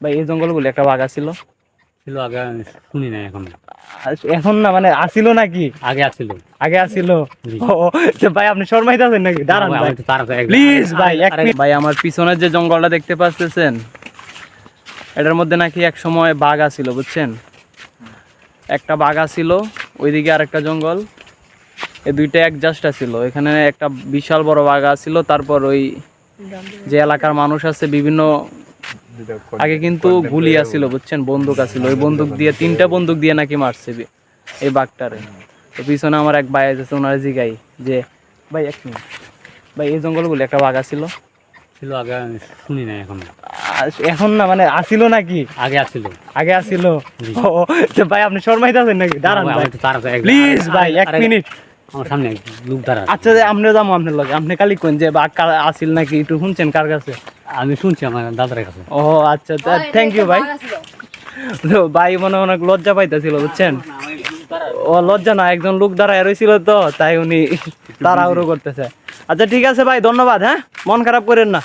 ভাই এই জঙ্গল বলে একটা বাঘ ছিল। ছিল আগে, আমি শুনি নাই এখন। এখন না মানে আসিল নাকি? আগে আছিল। আগে আসিল। জি। ও তো ভাই আপনি শর্মাইতেছেন নাকি? দাঁড়ান ভাই প্লিজ ভাই, এক মিনিট ভাই। আমার পিছনের যে জঙ্গলটা দেখতে পাচ্ছেন, এটার মধ্যে নাকি এক সময় বাঘ আছিল, বুঝছেন? একটা বাঘ আছিল, ওইদিকে আর একটা জঙ্গল, এই দুইটা অ্যাডজাস্ট আছিল। এখানে একটা বিশাল বড় বাঘ আছিল। তারপর ওই যে এলাকার মানুষ আছে বিভিন্ন, আগে কিন্তু গুলি আছিল, বুঝছেন, বন্দুক আছিল, ওই বন্দুক দিয়ে 3টা বন্দুক দিয়ে নাকি মারছে এই বাঘটারে। তো পিছনে আমার এক ভাই আছে, ওনার জিগাই যে ভাই এক মিনিট ভাই, এই জঙ্গল বলে একটা বাঘ আছিল। ছিল আগে, আমি শুনি নাই এখন। এখন না মানে আসিল নাকি? আগে আছিল। আগে আসিল। ও তো ভাই আপনি শর্মাইতেছেন নাকি? দাঁড়ান ভাই প্লিজ ভাই, এক মিনিট। আমার সামনে লোক দাঁড়া। আচ্ছা আপনি যাবো আপনার লগে, আপনি খালি কোন যে বাঘ আসিল নাকি একটু শুনছেন কার কাছে? আমি শুনছি আমার দাদার কাছে। ও আচ্ছা, থ্যাংক ইউ ভাই। তো ভাই মনে অনেক লজ্জা পাইতেছিল, বুঝছেন? ও লজ্জা না, একজন লোক দাঁড়ায় রয়েছিল তো, তাই উনি তাড়াহুড়ো করতেছে। আচ্ছা ঠিক আছে ভাই, ধন্যবাদ। হ্যাঁ, মন খারাপ করেন না।